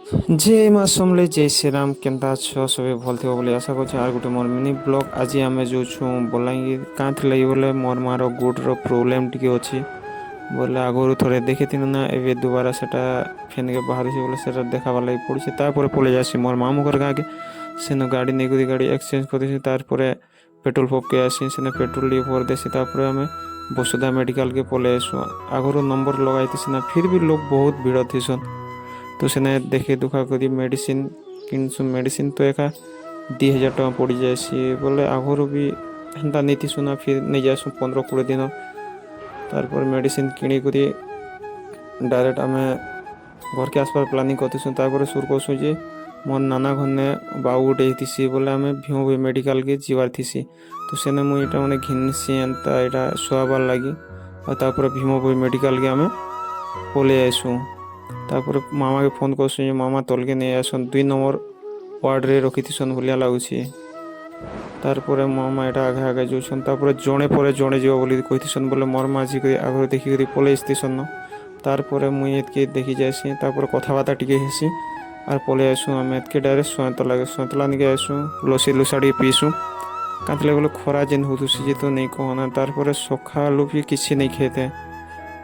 जय माँ समले जय श्री राम केनता छ सबे भल थी बोली आशा कर आर गोटे मोर मिनी ब्लॉग आज आम जो छू बलांगीर क्या लगी बोले मोर मार गुड्र प्रोब्लेम टी अच्छी बोले आगुरी थोड़े देखी थी ना ए दोबारा से फेन के बाहर बोले से देखाबार लगे पड़ी पलि जासी मोर मामू घर गाँव के सेन गाड़ी नहीं गाड़ी एक्सचेंज कर पेट्रोल पंप के आसी से पेट्रोल टी भर देसी आम बसुधा मेडिकल के पलि आसू आगुरी नंबर लगाई थी फिर भी लोग बहुत भीड़ थी तो से देखे दुखा कर मेडिसिन किनसु मेडिसिन तो एका 2000 टका पड़ जाए बोले आगुरी भी हेन्ता नहीं थी सुना फिर नहीं जासु 15-20 दिन तार मेडिसिन किणिक डायरेक्ट आम घर के आसपास प्लानिंग करते सुर कसु जे मोर नाना घर ने बाबू गोटे थी बोले आम भीम मेडिकल के जीवार थी तो सेने मुझे मैंने घिनसी एंता यहाँ शुआबार लगी और भीम मेडिकल के आम पलि आसू तापर मामा के फोन कर मामा तल के नहीं आसन 2 नंबर वार्ड रे रखी थी भलिया लगुच तारपर मामा यहाँ आगे आगे जाऊन जड़े पर जड़े जीव बोली कही बोले मोर माझी आगे देखिक पलि स्टेशन तारपर मुई एतके देखी जासी कथबार्ता टिके हेसी आर पलि आसू आम एतके डायरेक्ट सयतला निके आसू लसी लुसा टे पीसू कांतले बोले खरा जेन होती तो नहीं कहना तारपर सखा भी किसी नहीं खेते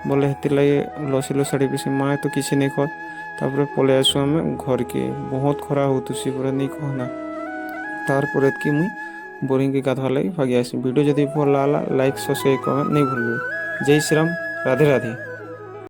बोले हेती लगे लसी लुसा टे पीसी माँ तो किसी नहीं खत तापर पलि आसू आम घर के बहुत खरा होती पूरा नहीं कहना तारपर एतके मुई बोरिंग के गाधवा लगे भागी आसी वीडियो जदि भल लगा लाइक सब्सक्राइब कमेंट नहीं भूल जय श्री राम राधे राधे।